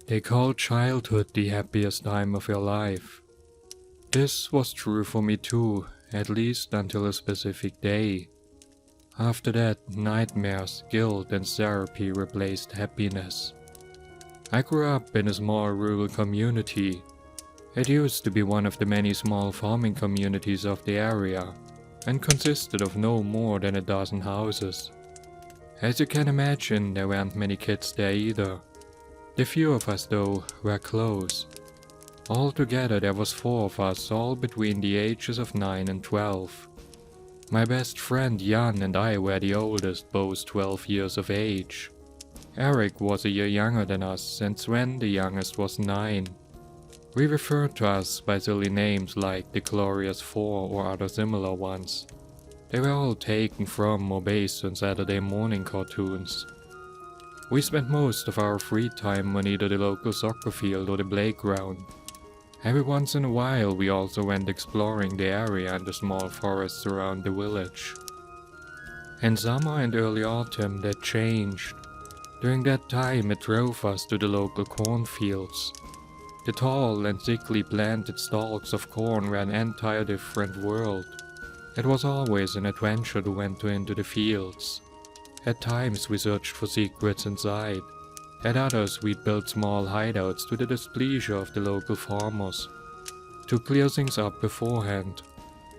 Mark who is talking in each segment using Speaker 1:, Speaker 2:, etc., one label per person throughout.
Speaker 1: They call childhood the happiest time of your life. This was true for me too, at least until a specific day. After that, nightmares, guilt and therapy replaced happiness. I grew up in a small rural community. It used to be one of the many small farming communities of the area, and consisted of no more than a dozen houses. As you can imagine, there weren't many kids there either. The few of us though were close. Altogether there was 4 of us, all between the ages of 9 and 12. My best friend Jan and I were the oldest, both 12 years of age. Eric was a year younger than us, and Sven the youngest was 9. We referred to us by silly names like the Glorious Four or other similar ones. They were all taken from or based on Saturday morning cartoons. We spent most of our free time on either the local soccer field or the playground. Every once in a while we also went exploring the area and the small forests around the village. In summer and early autumn that changed. During that time it drove us to the local cornfields. The tall and thickly planted stalks of corn were an entire different world. It was always an adventure to enter into the fields. At times we searched for secrets inside. At others we'd build small hideouts to the displeasure of the local farmers. To clear things up beforehand,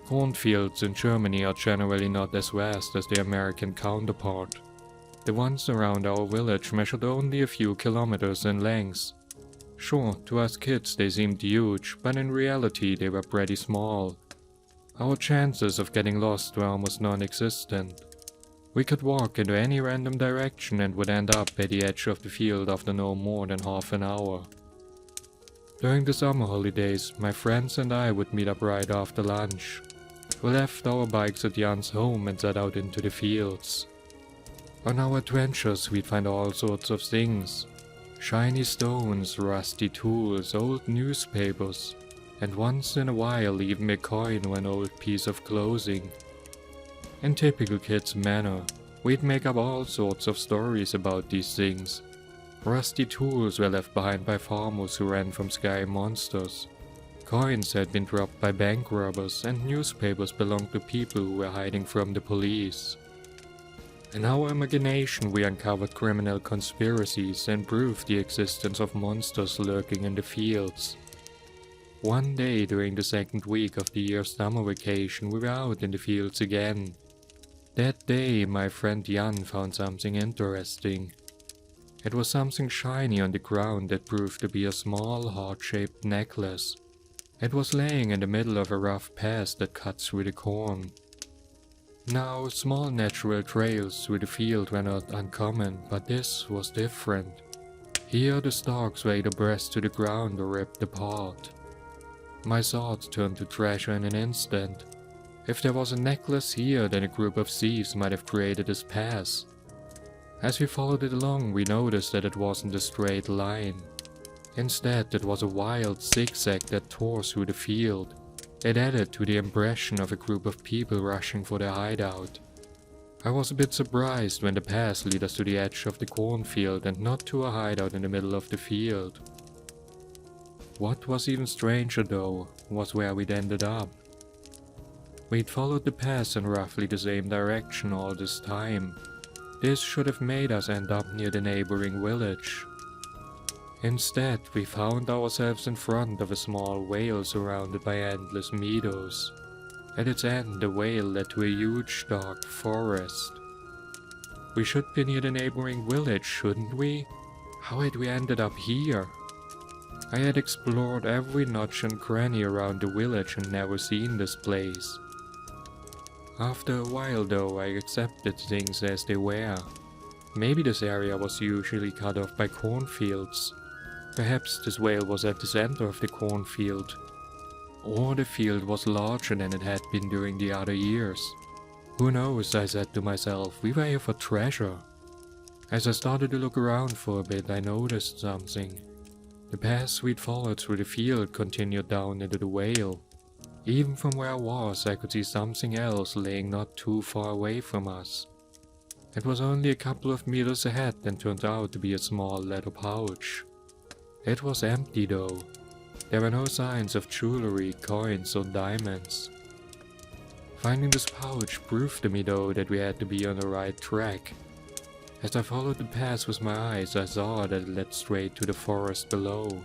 Speaker 1: cornfields in Germany are generally not as vast as their American counterpart. The ones around our village measured only a few kilometers in length. Sure, to us kids they seemed huge, but in reality they were pretty small. Our chances of getting lost were almost non-existent. We could walk into any random direction and would end up at the edge of the field after no more than half an hour. During the summer holidays, my friends and I would meet up right after lunch. We left our bikes at Jan's home and set out into the fields. On our adventures we'd find all sorts of things. Shiny stones, rusty tools, old newspapers, and once in a while even a coin or an old piece of clothing. In typical kids' manner, we'd make up all sorts of stories about these things. Rusty tools were left behind by farmers who ran from scary monsters. Coins had been dropped by bank robbers, and newspapers belonged to people who were hiding from the police. In our imagination we uncovered criminal conspiracies and proved the existence of monsters lurking in the fields. One day during the second week of the year's summer vacation we were out in the fields again. That day my friend Jan found something interesting. It was something shiny on the ground that proved to be a small heart-shaped necklace. It was laying in the middle of a rough path that cut through the corn. Now, small natural trails through the field were not uncommon, but this was different. Here the stalks were either pressed to the ground or ripped apart. My thoughts turned to treasure in an instant. If there was a necklace here, then a group of thieves might have created this path. As we followed it along, we noticed that it wasn't a straight line. Instead, it was a wild zigzag that tore through the field. It added to the impression of a group of people rushing for their hideout. I was a bit surprised when the path led us to the edge of the cornfield and not to a hideout in the middle of the field. What was even stranger though, was where we'd ended up. We'd followed the path in roughly the same direction all this time. This should have made us end up near the neighboring village. Instead, we found ourselves in front of a small vale surrounded by endless meadows. At its end, the vale led to a huge dark forest. We should be near the neighboring village, shouldn't we? How had we ended up here? I had explored every notch and cranny around the village and never seen this place. After a while though, I accepted things as they were. Maybe this area was usually cut off by cornfields. Perhaps this vale was at the center of the cornfield. Or the field was larger than it had been during the other years. Who knows, I said to myself, we were here for treasure. As I started to look around for a bit, I noticed something. The path we'd followed through the field continued down into the vale. Even from where I was, I could see something else laying not too far away from us. It was only a couple of meters ahead and turned out to be a small leather pouch. It was empty though. There were no signs of jewelry, coins or diamonds. Finding this pouch proved to me though that we had to be on the right track. As I followed the path with my eyes, I saw that it led straight to the forest below.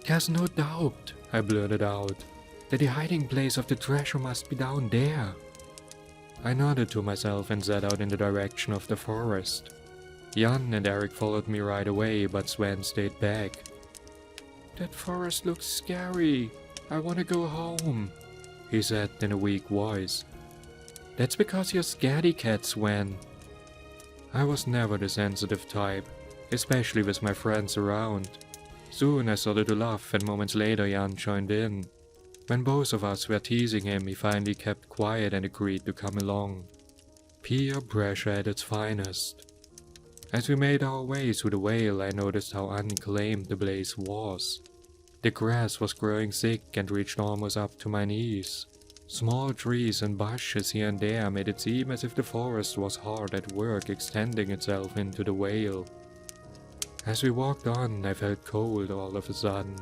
Speaker 1: "There's no doubt," I blurted out, "that the hiding place of the treasure must be down there." I nodded to myself and set out in the direction of the forest. Jan and Eric followed me right away, but Sven stayed back. "That forest looks scary. I want to go home," he said in a weak voice. "That's because you're scaredy cat, Sven." I was never the sensitive type, especially with my friends around. Soon I started to laugh, and moments later Jan joined in. When both of us were teasing him, he finally kept quiet and agreed to come along. Peer pressure at its finest. As we made our way through the vale, I noticed how unclaimed the place was. The grass was growing thick and reached almost up to my knees. Small trees and bushes here and there made it seem as if the forest was hard at work extending itself into the vale. As we walked on, I felt cold all of a sudden.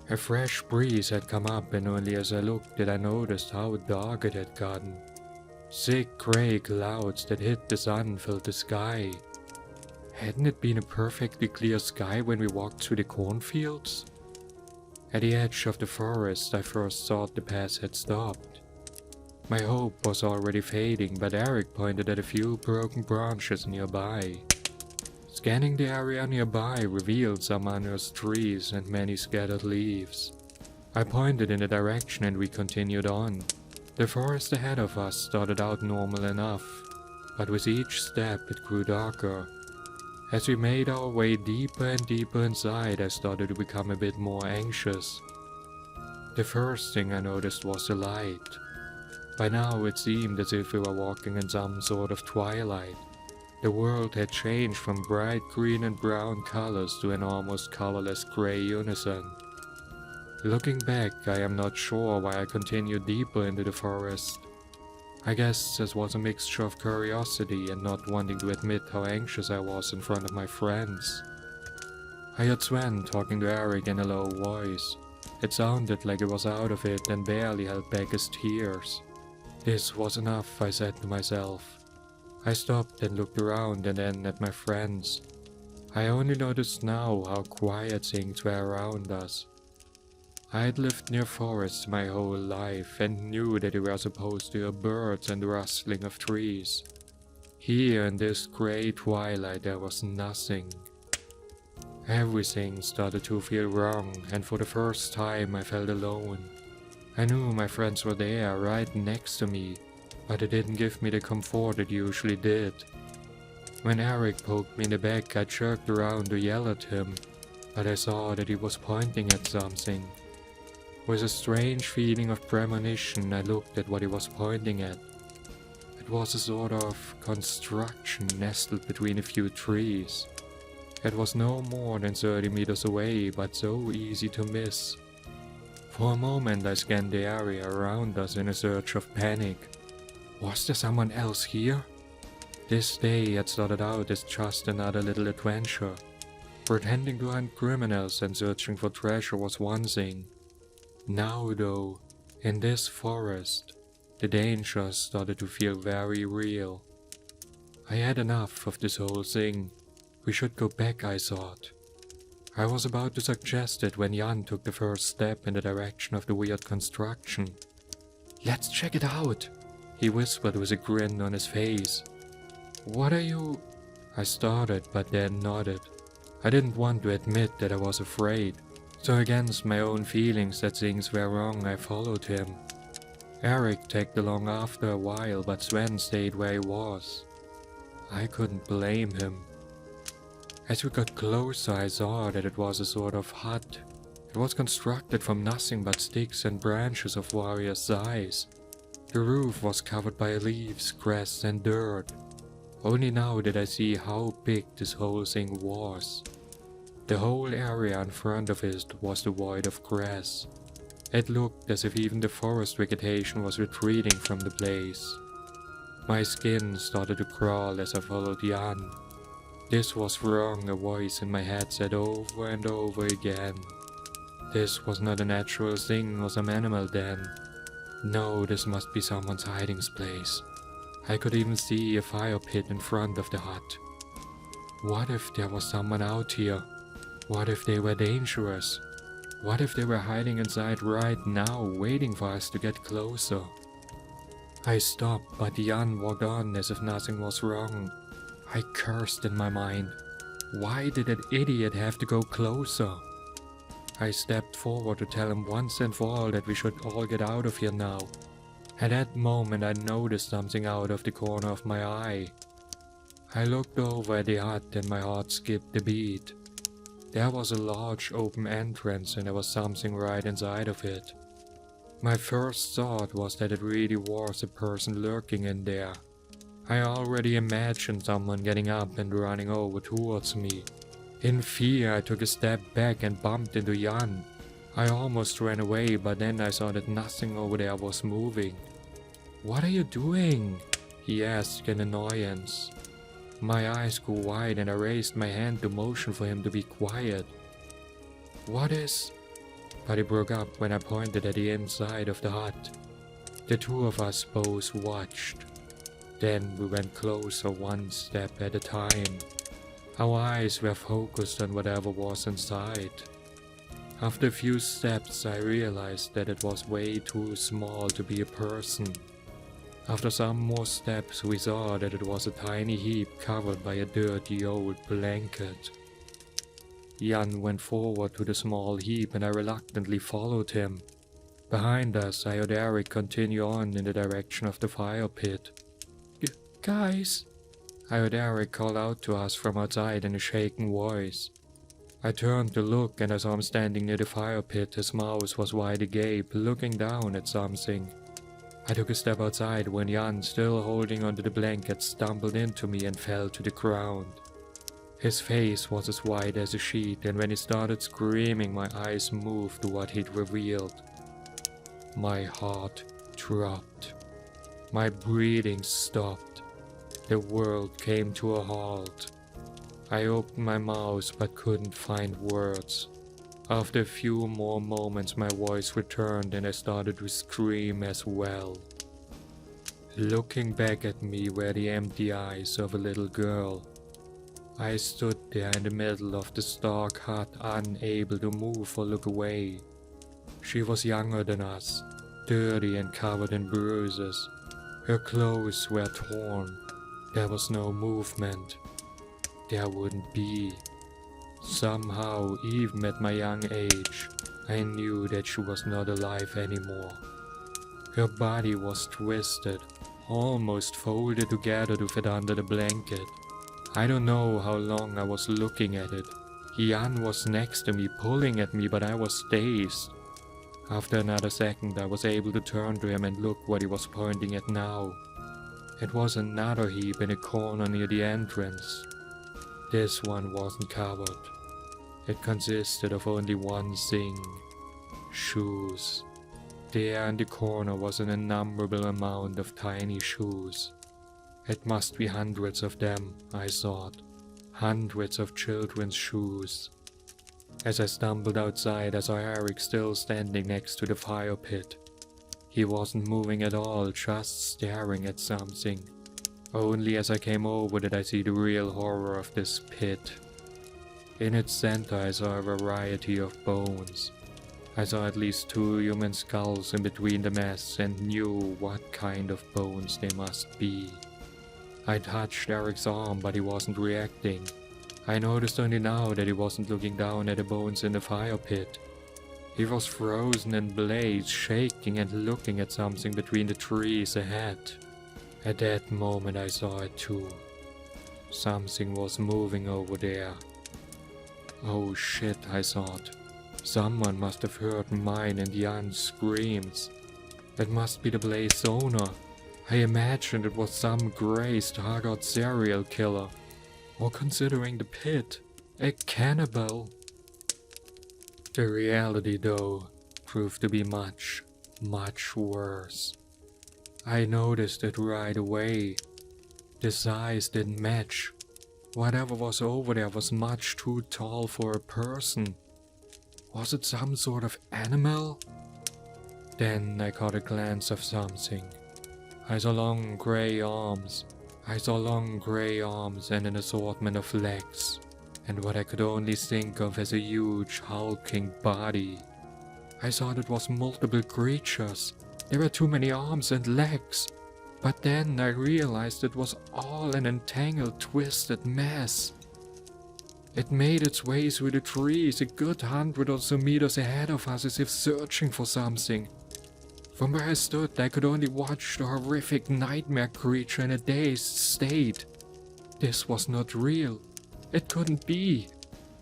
Speaker 1: A fresh breeze had come up, and only as I looked did I notice how dark it had gotten. Thick grey clouds that hid the sun filled the sky. Hadn't it been a perfectly clear sky when we walked through the cornfields? At the edge of the forest, I first thought the path had stopped. My hope was already fading, but Eric pointed at a few broken branches nearby. Scanning the area nearby revealed some unearthed trees and many scattered leaves. I pointed in the direction and we continued on. The forest ahead of us started out normal enough, but with each step it grew darker. As we made our way deeper and deeper inside, I started to become a bit more anxious. The first thing I noticed was the light. By now it seemed as if we were walking in some sort of twilight. The world had changed from bright green and brown colors to an almost colorless gray unison. Looking back, I am not sure why I continued deeper into the forest. I guess this was a mixture of curiosity and not wanting to admit how anxious I was in front of my friends. I heard Sven talking to Eric in a low voice. It sounded like he was out of it and barely held back his tears. This was enough, I said to myself. I stopped and looked around and then at my friends. I only noticed now how quiet things were around us. I had lived near forests my whole life and knew that they were supposed to hear birds and the rustling of trees. Here in this grey twilight there was nothing. Everything started to feel wrong, and for the first time I felt alone. I knew my friends were there, right next to me, but it didn't give me the comfort it usually did. When Eric poked me in the back, I jerked around to yell at him, but I saw that he was pointing at something. With a strange feeling of premonition, I looked at what he was pointing at. It was a sort of construction nestled between a few trees. It was no more than 30 meters away, but so easy to miss. For a moment I scanned the area around us in a search of panic. Was there someone else here? This day had started out as just another little adventure. Pretending to hunt criminals and searching for treasure was one thing. Now though, in this forest, the danger started to feel very real. I had enough of this whole thing. We should go back, I thought. I was about to suggest it when Jan took the first step in the direction of the weird construction. "Let's check it out," he whispered with a grin on his face. "What are you—" I started, but then nodded. I didn't want to admit that I was afraid. So against my own feelings that things were wrong, I followed him. Eric tagged along after a while, but Sven stayed where he was. I couldn't blame him. As we got closer, I saw that it was a sort of hut. It was constructed from nothing but sticks and branches of various size. The roof was covered by leaves, grass and dirt. Only now did I see how big this whole thing was. The whole area in front of it was devoid of grass. It looked as if even the forest vegetation was retreating from the place. My skin started to crawl as I followed Jan. This was wrong, a voice in my head said over and over again. This was not a natural thing or some animal then. No, this must be someone's hiding place. I could even see a fire pit in front of the hut. What if there was someone out here? What if they were dangerous? What if they were hiding inside right now, waiting for us to get closer? I stopped, but Jan walked on as if nothing was wrong. I cursed in my mind. Why did that idiot have to go closer? I stepped forward to tell him once and for all that we should all get out of here now. At that moment I noticed something out of the corner of my eye. I looked over at the hut and my heart skipped a beat. There was a large open entrance and there was something right inside of it. My first thought was that it really was a person lurking in there. I already imagined someone getting up and running over towards me. In fear, I took a step back and bumped into Jan. I almost ran away, but then I saw that nothing over there was moving. "What are you doing?" he asked in annoyance. My eyes grew wide and I raised my hand to motion for him to be quiet. "What is—" But he broke up when I pointed at the inside of the hut. The two of us both watched. Then we went closer one step at a time. Our eyes were focused on whatever was inside. After a few steps I realized that it was way too small to be a person. After some more steps we saw that it was a tiny heap covered by a dirty old blanket. Jan went forward to the small heap and I reluctantly followed him. Behind us I heard Eric continue on in the direction of the fire pit. Guys! I heard Eric call out to us from outside in a shaken voice. I turned to look and I saw him standing near the fire pit. His mouth was wide agape, looking down at something. I took a step outside when Jan, still holding onto the blanket, stumbled into me and fell to the ground. His face was as white as a sheet, and when he started screaming my eyes moved to what he'd revealed. My heart dropped. My breathing stopped. The world came to a halt. I opened my mouth but couldn't find words. After a few more moments my voice returned and I started to scream as well. Looking back at me were the empty eyes of a little girl. I stood there in the middle of the stark hut, unable to move or look away. She was younger than us, dirty and covered in bruises. Her clothes were torn. There was no movement. There wouldn't be. Somehow, even at my young age, I knew that she was not alive anymore. Her body was twisted, almost folded together to fit under the blanket. I don't know how long I was looking at it. Jan was next to me, pulling at me, but I was dazed. After another second, I was able to turn to him and look what he was pointing at now. It was another heap in a corner near the entrance. This one wasn't covered. It consisted of only one thing: shoes. There in the corner was an innumerable amount of tiny shoes. It must be hundreds of them, I thought. Hundreds of children's shoes. As I stumbled outside, I saw Eric still standing next to the fire pit. He wasn't moving at all, just staring at something. Only as I came over did I see the real horror of this pit. In its center I saw a variety of bones. I saw at least 2 human skulls in between the mess and knew what kind of bones they must be. I touched Eric's arm, but he wasn't reacting. I noticed only now that he wasn't looking down at the bones in the fire pit. He was frozen in place, shaking and looking at something between the trees ahead. At that moment I saw it too. Something was moving over there. Oh shit, I thought. Someone must have heard mine and Jan's screams. It must be the blaze's owner. I imagined it was some grey, stark-out serial killer. Or, considering the pit, a cannibal. The reality, though, proved to be much, much worse. I noticed it right away. The size didn't match. Whatever was over there was much too tall for a person. Was it some sort of animal? Then I caught a glance of something. I saw long grey arms. And an assortment of legs, and what I could only think of as a huge hulking body. I thought it was multiple creatures. There were too many arms and legs. But then I realized it was all an entangled, twisted mess. It made its way through the trees a good 100 or so meters ahead of us, as if searching for something. From where I stood, I could only watch the horrific nightmare creature in a dazed state. This was not real. It couldn't be.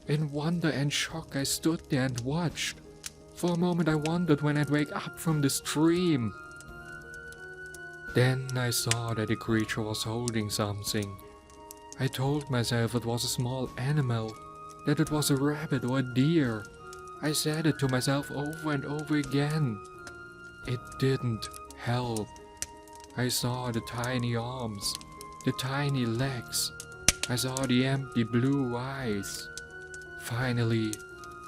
Speaker 1: In wonder and shock, I stood there and watched. For a moment I wondered when I'd wake up from this dream. Then I saw that the creature was holding something. I told myself it was a small animal, that it was a rabbit or a deer. I said it to myself over and over again. It didn't help. I saw the tiny arms, the tiny legs. I saw the empty blue eyes. Finally,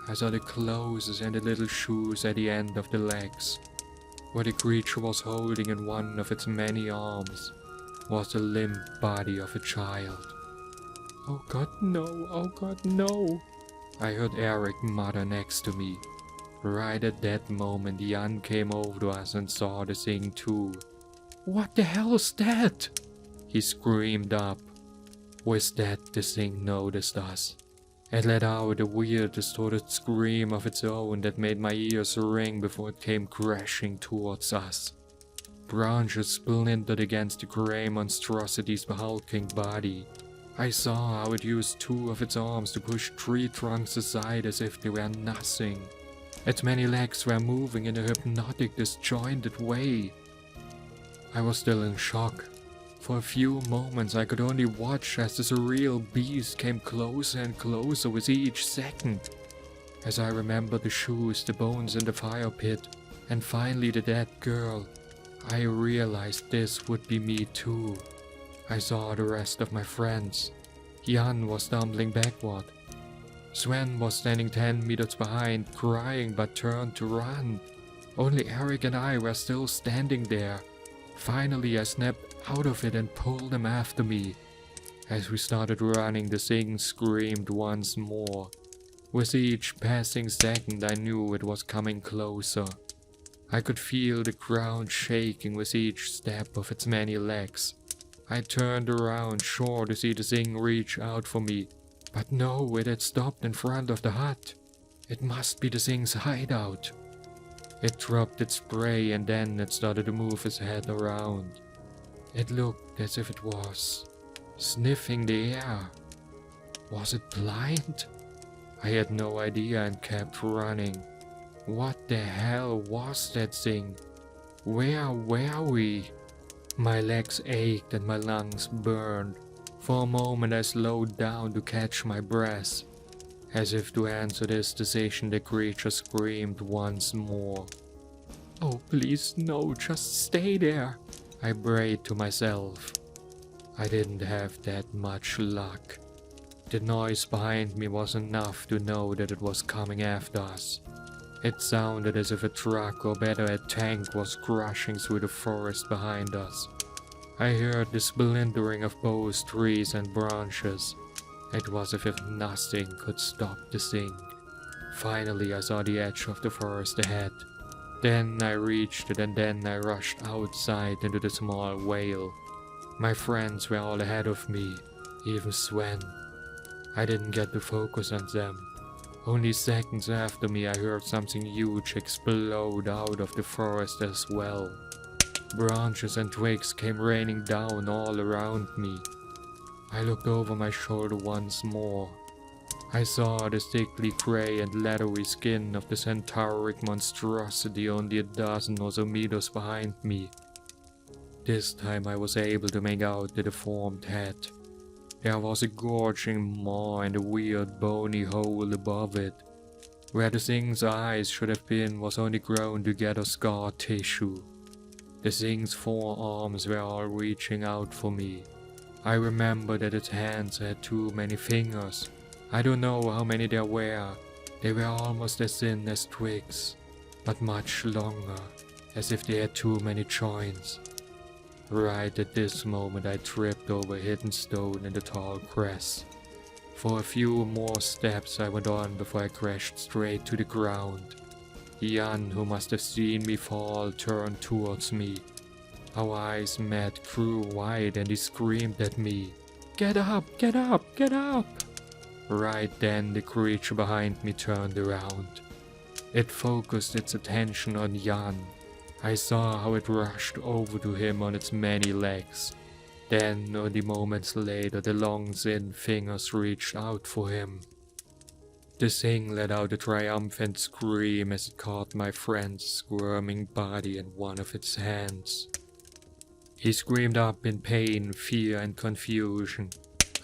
Speaker 1: I saw the clothes and the little shoes at the end of the legs. What the creature was holding in one of its many arms was the limp body of a child. "Oh God, no! Oh God, no!" I heard Eric mutter next to me. Right at that moment, Jan came over to us and saw the thing too. "What the hell is that?" he screamed up. With that, the thing noticed us. It let out a weird, distorted scream of its own that made my ears ring before it came crashing towards us. Branches splintered against the grey monstrosity's hulking body. I saw how it used 2 of its arms to push tree trunks aside as if they were nothing. Its many legs were moving in a hypnotic, disjointed way. I was still in shock. For a few moments I could only watch as the surreal beast came closer and closer with each second. As I remembered the shoes, the bones in the fire pit, and finally the dead girl, I realized this would be me too. I saw the rest of my friends. Jan was stumbling backward. Sven was standing 10 meters behind, crying but turned to run. Only Eric and I were still standing there. Finally I snapped out of it and pulled him after me. As we started running, the thing screamed once more. With each passing second I knew it was coming closer. I could feel the ground shaking with each step of its many legs. I turned around, sure to see the thing reach out for me. But no, it had stopped in front of the hut. It must be the thing's hideout. It dropped its prey and then it started to move its head around. It looked as if it was sniffing the air. Was it blind? I had no idea and kept running. What the hell was that thing? Where were we? My legs ached and my lungs burned. For a moment I slowed down to catch my breath. As if to answer this decision, the creature screamed once more. "Oh please no, just stay there," I prayed to myself. I didn't have that much luck. The noise behind me was enough to know that it was coming after us. It sounded as if a truck, or better a tank, was crashing through the forest behind us. I heard the splintering of both trees and branches. It was as if nothing could stop the thing. Finally I saw the edge of the forest ahead. Then I reached it and then I rushed outside into the small vale. My friends were all ahead of me, even Sven. I didn't get to focus on them. Only seconds after me I heard something huge explode out of the forest as well. Branches and twigs came raining down all around me. I looked over my shoulder once more. I saw the thickly grey and leathery skin of the centauric monstrosity only a dozen or so meters behind me. This time I was able to make out the deformed head. There was a gorging maw and a weird bony hole above it. Where the thing's eyes should have been was only grown together scar tissue. The thing's 4 arms were all reaching out for me. I remember that its hands had too many fingers. I don't know how many there were. They were almost as thin as twigs, but much longer, as if they had too many joints. Right at this moment I tripped over a hidden stone in the tall grass. For a few more steps I went on before I crashed straight to the ground. Jan, who must have seen me fall, turned towards me. Our eyes met, grew wide, and he screamed at me, "Get up! Get up! Get up!" Right then the creature behind me turned around. It focused its attention on Jan. I saw how it rushed over to him on its many legs. Then, only moments later, the long thin fingers reached out for him. The thing let out a triumphant scream as it caught my friend's squirming body in one of its hands. He screamed up in pain, fear, and confusion.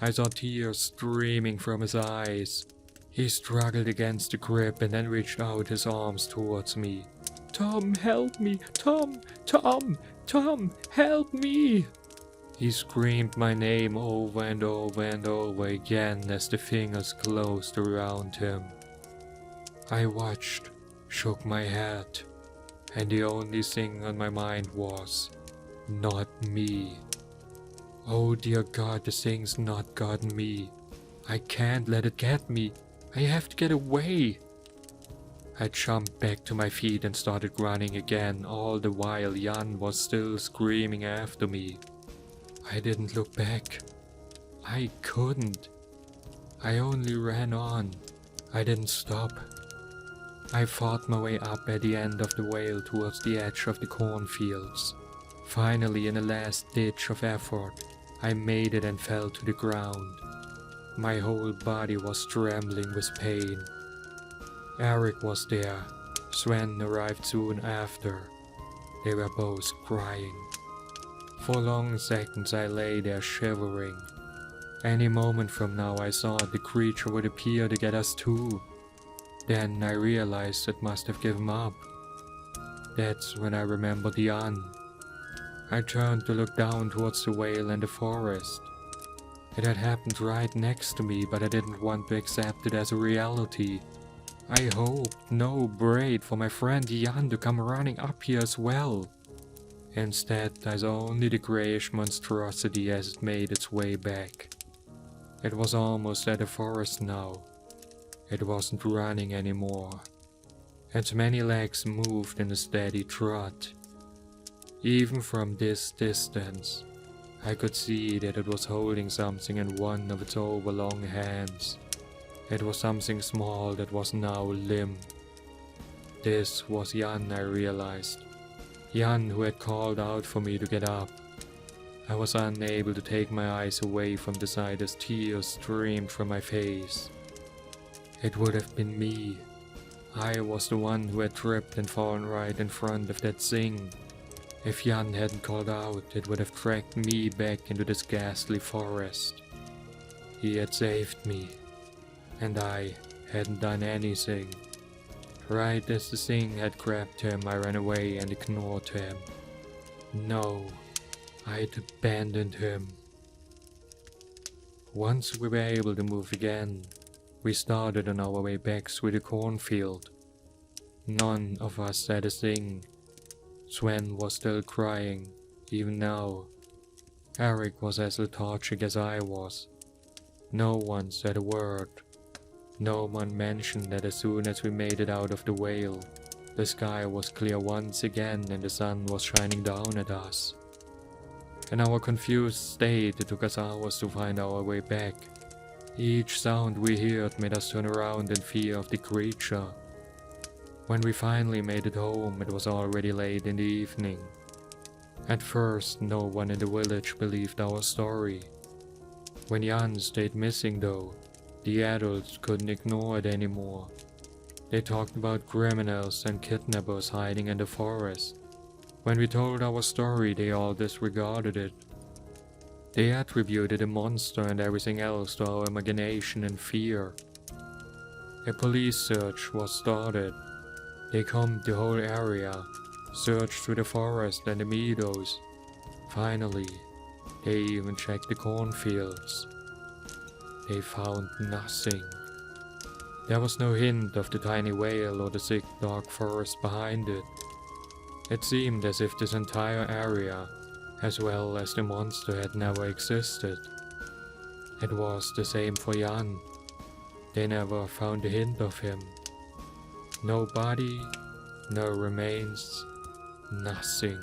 Speaker 1: I saw tears streaming from his eyes. He struggled against the grip and then reached out his arms towards me. "Tom, help me! Tom! Tom! Tom, help me!" He screamed my name over and over and over again as the fingers closed around him. I watched, shook my head, and the only thing on my mind was, not me. Oh dear God, the thing's not gotten me. I can't let it get me. I have to get away. I jumped back to my feet and started running again, all the while Jan was still screaming after me. I didn't look back. I couldn't. I only ran on. I didn't stop. I fought my way up at the end of the whale towards the edge of the cornfields. Finally, in a last ditch of effort, I made it and fell to the ground. My whole body was trembling with pain. Eric was there. Sven arrived soon after. They were both crying. For long seconds I lay there shivering. Any moment from now I thought the creature would appear to get us too. Then I realized it must have given up. That's when I remembered Jan. I turned to look down towards the whale and the forest. It had happened right next to me, but I didn't want to accept it as a reality. I hoped, no, prayed for my friend Jan to come running up here as well. Instead, I saw only the greyish monstrosity as it made its way back. It was almost at the forest now. It wasn't running anymore. Its many legs moved in a steady trot. Even from this distance, I could see that it was holding something in one of its overlong hands. It was something small that was now limp. This was Jan, I realized. Jan, who had called out for me to get up. I was unable to take my eyes away from the sight as tears streamed from my face. It would have been me. I was the one who had tripped and fallen right in front of that thing. If Jan hadn't called out, it would have dragged me back into this ghastly forest. He had saved me, and I hadn't done anything. Right as the thing had grabbed him, I ran away and ignored him. No, I'd abandoned him. Once we were able to move again, we started on our way back through the cornfield. None of us said a thing. Sven was still crying, even now. Eric was as lethargic as I was. No one said a word. No one mentioned that as soon as we made it out of the whale, the sky was clear once again and the sun was shining down at us. In our confused state, it took us hours to find our way back. Each sound we heard made us turn around in fear of the creature. When we finally made it home, it was already late in the evening. At first, no one in the village believed our story. When Jan stayed missing though, the adults couldn't ignore it anymore. They talked about criminals and kidnappers hiding in the forest. When we told our story, they all disregarded it. They attributed a monster and everything else to our imagination and fear. A police search was started. They combed the whole area, searched through the forest and the meadows. Finally, They even checked the cornfields. They found nothing. There was no hint of the tiny whale or the thick dark forest behind it. It seemed as if this entire area, as well as the monster, had never existed. It was the same for Jan. They never found a hint of him. No body, no remains, nothing.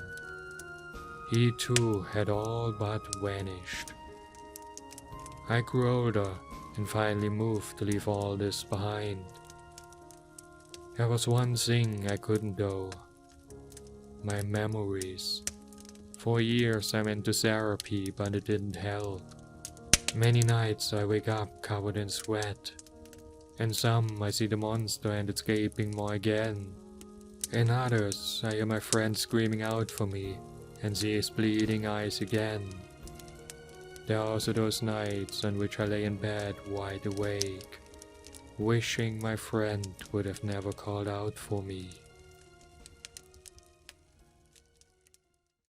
Speaker 1: He too had all but vanished. I grew older and finally moved to leave all this behind. There was one thing I couldn't though. My memories. For years I went to therapy, but it didn't help. Many nights I wake up covered in sweat. In some I see the monster and it's gaping more again. In others I hear my friend screaming out for me and see his bleeding eyes again. There are also those nights on which I lay in bed wide awake, wishing my friend would have never called out for me.